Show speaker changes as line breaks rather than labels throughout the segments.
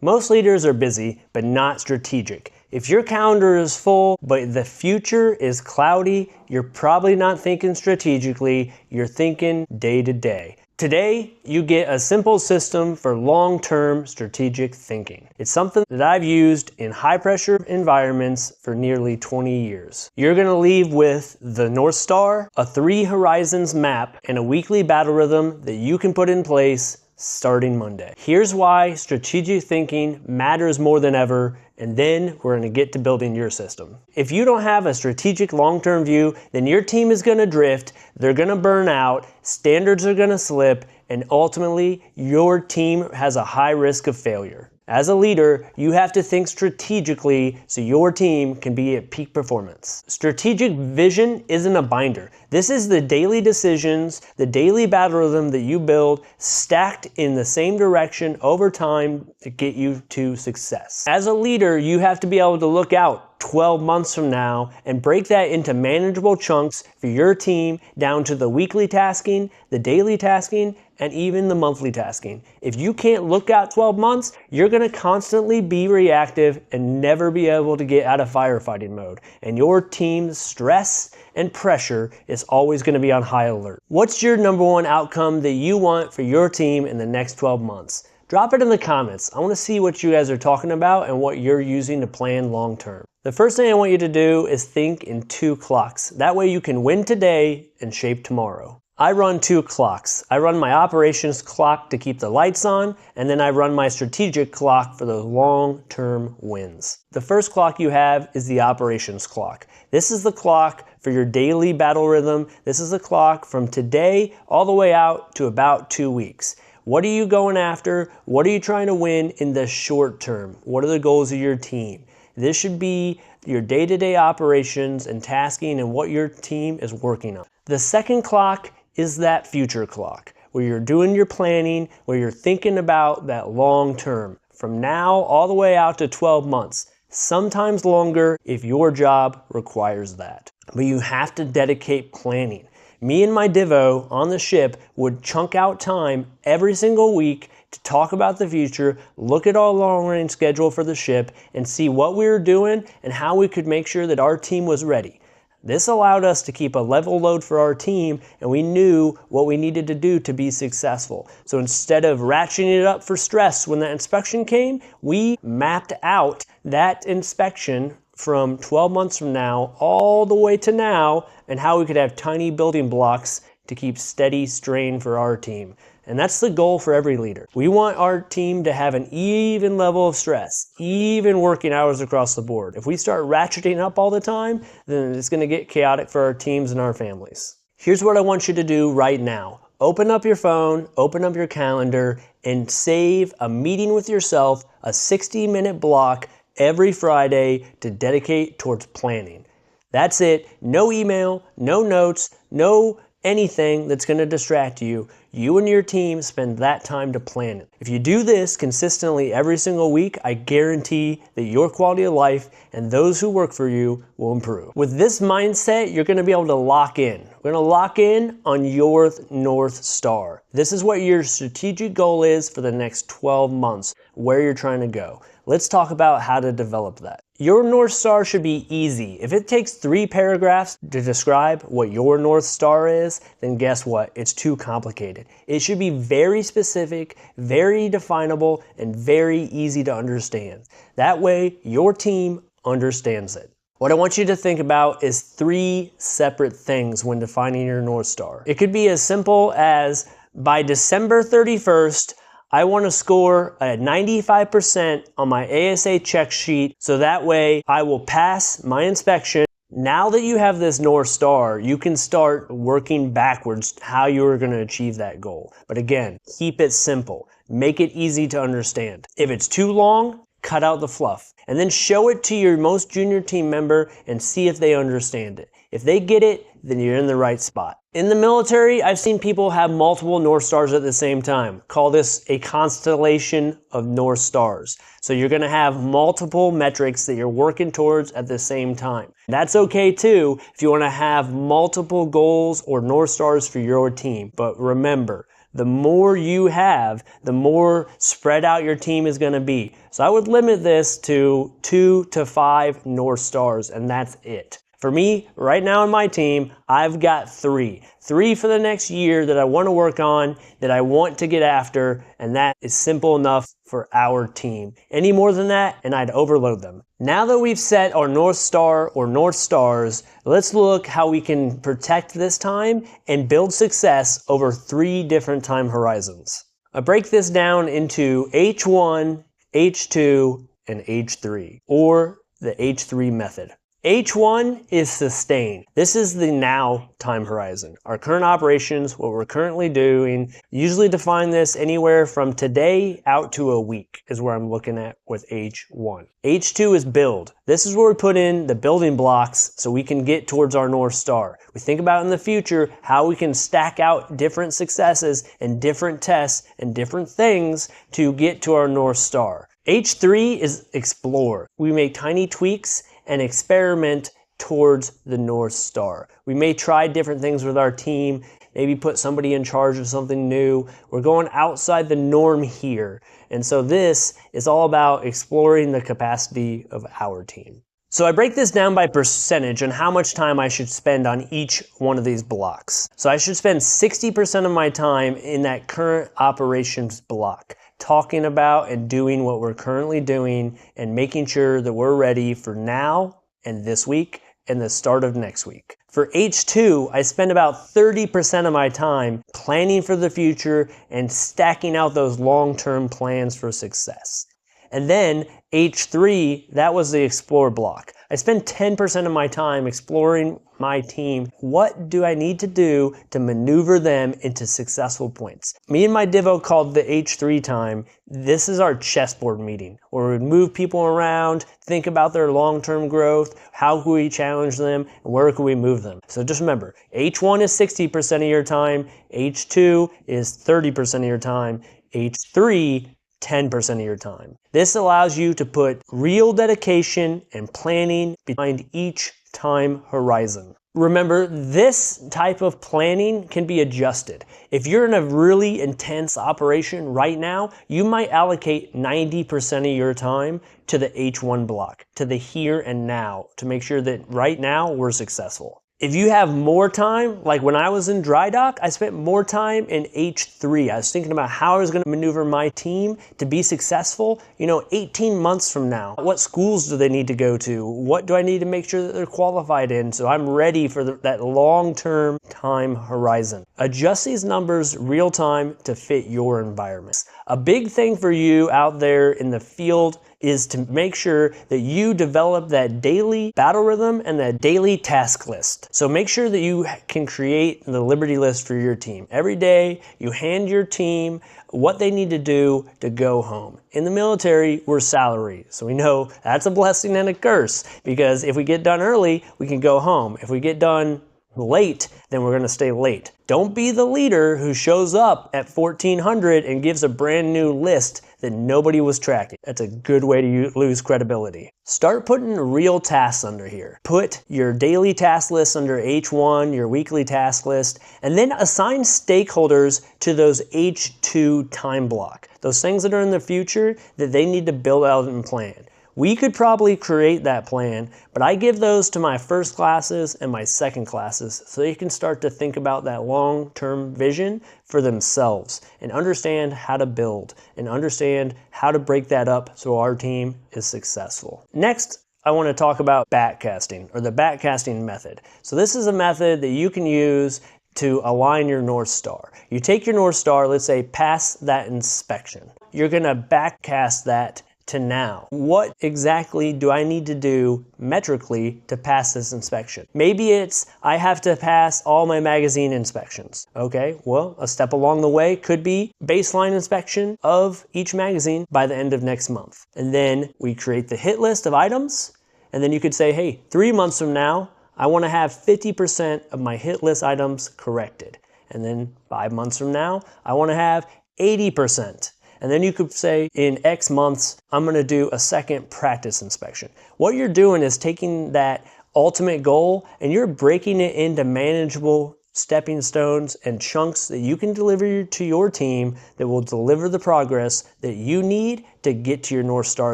Most leaders are busy, but not strategic. If your calendar is full, but the future is cloudy, you're probably not thinking strategically, you're thinking day to day. Today, you get a simple system for long-term strategic thinking. It's something that I've used in high-pressure environments for nearly 20 years. You're going to leave with the North Star, a 3 horizons map, and a weekly battle rhythm that you can put in place starting Monday. Here's why strategic thinking matters more than ever, and then we're going to get to building your system. If you don't have a strategic long-term view, then your team is going to drift, they're going to burn out, standards are going to slip, and ultimately your team has a high risk of failure. As a leader, you have to think strategically so your team can be at peak performance. Strategic vision isn't a binder. This is the daily decisions, the daily battle rhythm that you build stacked in the same direction over time to get you to success. As a leader, you have to be able to look out 12 months from now and break that into manageable chunks for your team down to the weekly tasking, the daily tasking, and even the monthly tasking. If you can't look out 12 months, you're gonna constantly be reactive and never be able to get out of firefighting mode. And your team's stress and pressure is always gonna be on high alert. What's your number one outcome that you want for your team in the next 12 months? Drop it in the comments. I wanna see what you guys are talking about and what you're using to plan long term. The first thing I want you to do is think in 2 clocks. That way you can win today and shape tomorrow. I run 2 clocks. I run my operations clock to keep the lights on, and then I run my strategic clock for those long-term wins. The first clock you have is the operations clock. This is the clock for your daily battle rhythm. This is the clock from today all the way out to about 2 weeks. What are you going after? What are you trying to win in the short term? What are the goals of your team? This should be your day-to-day operations and tasking and what your team is working on. The second clock is that future clock, where you're doing your planning, where you're thinking about that long term, from now all the way out to 12 months, sometimes longer if your job requires that. But you have to dedicate planning. Me and my DIVO on the ship would chunk out time every single week to talk about the future, look at our long-range schedule for the ship, and see what we were doing and how we could make sure that our team was ready. This allowed us to keep a level load for our team, and we knew what we needed to do to be successful. So instead of ratcheting it up for stress when the inspection came, we mapped out that inspection from 12 months from now all the way to now, and how we could have tiny building blocks to keep steady strain for our team. And that's the goal for every leader. We want our team to have an even level of stress, even working hours across the board. If we start ratcheting up all the time, then it's gonna get chaotic for our teams and our families. Here's what I want you to do right now. Open up your phone, open up your calendar, and save a meeting with yourself, a 60-minute block every Friday to dedicate towards planning. That's it. No email, no notes, no anything that's going to distract you. You and your team spend that time to plan it. If you do this consistently every single week, I guarantee that your quality of life and those who work for you will improve. With this mindset, you're going to be able to lock in. We're going to lock in on your North Star. This is what your strategic goal is for the next 12 months, where you're trying to go. Let's talk about how to develop that. Your North Star should be easy. If it takes 3 paragraphs to describe what your North Star is, then guess what? It's too complicated. It should be very specific, very definable, and very easy to understand. That way, your team understands it. What I want you to think about is 3 separate things when defining your North Star. It could be as simple as, by December 31st, I want to score a 95% on my ASA check sheet, so that way I will pass my inspection. Now that you have this North Star, you can start working backwards how you are going to achieve that goal. But again, keep it simple. Make it easy to understand. If it's too long, cut out the fluff. And then show it to your most junior team member and see if they understand it. If they get it, then you're in the right spot. In the military, I've seen people have multiple North Stars at the same time. Call this a constellation of North Stars. So you're gonna have multiple metrics that you're working towards at the same time. That's okay too if you wanna have multiple goals or North Stars for your team. But remember, The more you have, the more spread out your team is going to be. So I would limit this to 2 to 5 North Stars, and that's it. For me, right now in my team, I've got 3. 3 for the next year that I want to work on, that I want to get after, and that is simple enough for our team. Any more than that, and I'd overload them. Now that we've set our North Star or North Stars, let's look how we can protect this time and build success over 3 different time horizons. I break this down into H1, H2, and H3, or the H3 method. H1 is sustain. This is the now time horizon. Our current operations, what we're currently doing, usually define this anywhere from today out to a week is where I'm looking at with H1. H2 is build. This is where we put in the building blocks so we can get towards our North Star. We think about in the future how we can stack out different successes and different tests and different things to get to our North Star. H3 is explore. We make tiny tweaks and experiment towards the North Star. We may try different things with our team, maybe put somebody in charge of something new. We're going outside the norm here. And so this is all about exploring the capacity of our team. So I break this down by percentage on how much time I should spend on each one of these blocks. So I should spend 60% of my time in that current operations block, talking about and doing what we're currently doing and making sure that we're ready for now and this week and the start of next week. For H2, I spend about 30% of my time planning for the future and stacking out those long-term plans for success. And then H3, that was the explore block. I spend 10% of my time exploring my team. What do I need to do to maneuver them into successful points? Me and my Divo called the H3 time. This is our chessboard meeting where we move people around, think about their long-term growth, how can we challenge them, and where can we move them. So just remember, H1 is 60% of your time, H2 is 30% of your time, H3 10% of your time. This allows you to put real dedication and planning behind each time horizon. Remember, this type of planning can be adjusted. If you're in a really intense operation right now, you might allocate 90% of your time to the H1 block, to the here and now, to make sure that right now we're successful. If you have more time, like when I was in dry dock, I spent more time in H3. I was thinking about how I was going to maneuver my team to be successful, 18 months from now. What schools do they need to go to? What do I need to make sure that they're qualified in so I'm ready for that long-term time horizon? Adjust these numbers real time to fit your environment. A big thing for you out there in the field is to make sure that you develop that daily battle rhythm and that daily task list. So make sure that you can create the Liberty list for your team. Every day you hand your team what they need to do to go home. In the military, we're salary. So we know that's a blessing and a curse because if we get done early, we can go home. If we get done late, then we're going to stay late. Don't be the leader who shows up at 1400 and gives a brand new list that nobody was tracking. That's a good way to lose credibility. Start putting real tasks under here. Put your daily task list under H1, your weekly task list, and then assign stakeholders to those H2 time block. Those things that are in the future that they need to build out and plan. We could probably create that plan, but I give those to my first classes and my second classes so they can start to think about that long-term vision for themselves and understand how to build and understand how to break that up so our team is successful. Next, I want to talk about backcasting or the backcasting method. So this is a method that you can use to align your North Star. You take your North Star, let's say pass that inspection. You're going to backcast that to now. What exactly do I need to do metrically to pass this inspection? Maybe it's I have to pass all my magazine inspections. Okay, well, a step along the way could be baseline inspection of each magazine by the end of next month. And then we create the hit list of items. And then you could say, hey, 3 months from now, I want to have 50% of my hit list items corrected. And then 5 months from now, I want to have 80%. And then you could say in X months, I'm going to do a second practice inspection. What you're doing is taking that ultimate goal and you're breaking it into manageable stepping stones and chunks that you can deliver to your team that will deliver the progress that you need to get to your North Star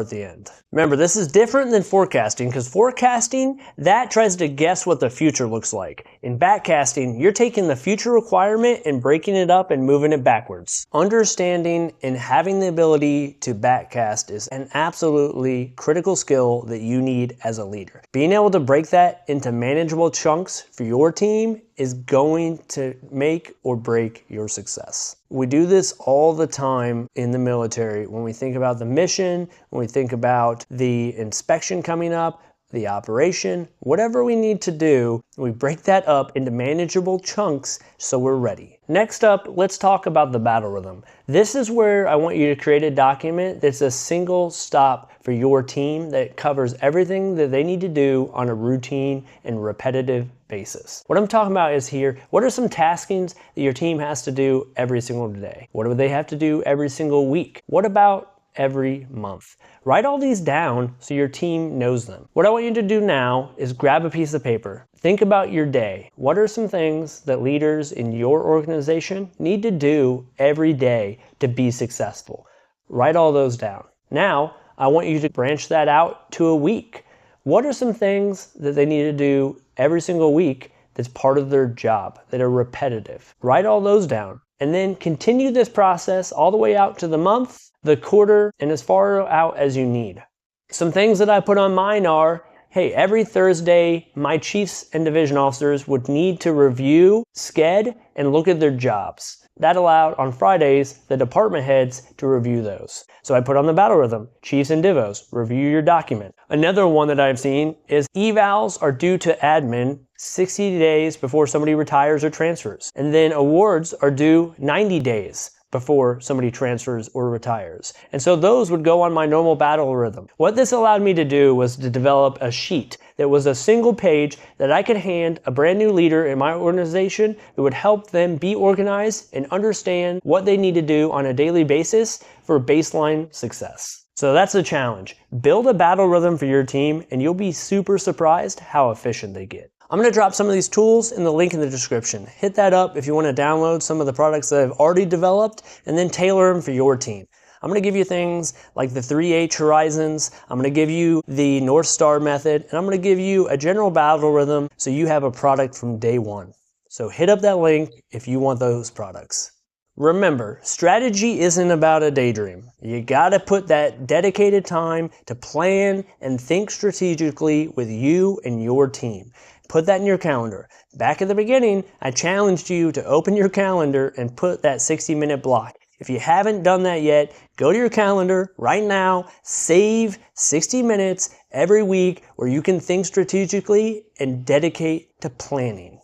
at the end. Remember, this is different than forecasting, because forecasting, that tries to guess what the future looks like. In backcasting, you're taking the future requirement and breaking it up and moving it backwards. Understanding and having the ability to backcast is an absolutely critical skill that you need as a leader. Being able to break that into manageable chunks for your team is going to make or break your success. We do this all the time in the military when we think about the mission, when we think about the inspection coming up, the operation, whatever we need to do, we break that up into manageable chunks so we're ready. Next up, let's talk about the battle rhythm. This is where I want you to create a document that's a single stop for your team that covers everything that they need to do on a routine and repetitive basis. What I'm talking about is here, what are some taskings that your team has to do every single day? What do they have to do every single week? What about every month? Write all these down so your team knows them. What I want you to do now is grab a piece of paper. Think about your day. What are some things that leaders in your organization need to do every day to be successful? Write all those down. Now, I want you to branch that out to a week. What are some things that they need to do every single week that's part of their job, that are repetitive? Write all those down. And then continue this process all the way out to the month, the quarter, and as far out as you need. Some things that I put on mine are, hey, every Thursday, my chiefs and division officers would need to review, sched, and look at their jobs. That allowed on Fridays, the department heads to review those. So I put on the battle rhythm, chiefs and divos, review your document. Another one that I've seen is evals are due to admin 60 days before somebody retires or transfers. And then awards are due 90 days before somebody transfers or retires. And so those would go on my normal battle rhythm. What this allowed me to do was to develop a sheet that was a single page that I could hand a brand new leader in my organization that would help them be organized and understand what they need to do on a daily basis for baseline success. So that's the challenge. Build a battle rhythm for your team and you'll be super surprised how efficient they get. I'm going to drop some of these tools in the link in the description. Hit that up if you want to download some of the products that I've already developed and then tailor them for your team. I'm going to give you things like the 3H horizons, I'm going to give you the North Star method, and I'm going to give you a general battle rhythm so you have a product from day one. So hit up that link if you want those products. Remember, strategy isn't about a daydream. You gotta put that dedicated time to plan and think strategically with you and your team. Put that in your calendar. Back at the beginning, I challenged you to open your calendar and put that 60-minute block. If you haven't done that yet, go to your calendar right now, save 60 minutes every week where you can think strategically and dedicate to planning.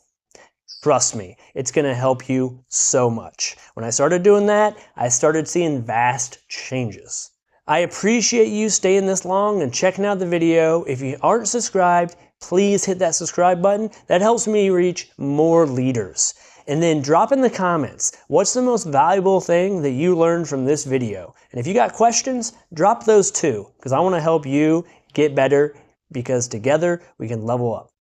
Trust me, it's going to help you so much. When I started doing that, I started seeing vast changes. I appreciate you staying this long and checking out the video. If you aren't subscribed, please hit that subscribe button. That helps me reach more leaders. And then drop in the comments, what's the most valuable thing that you learned from this video? And if you got questions, drop those too, because I want to help you get better, because together we can level up.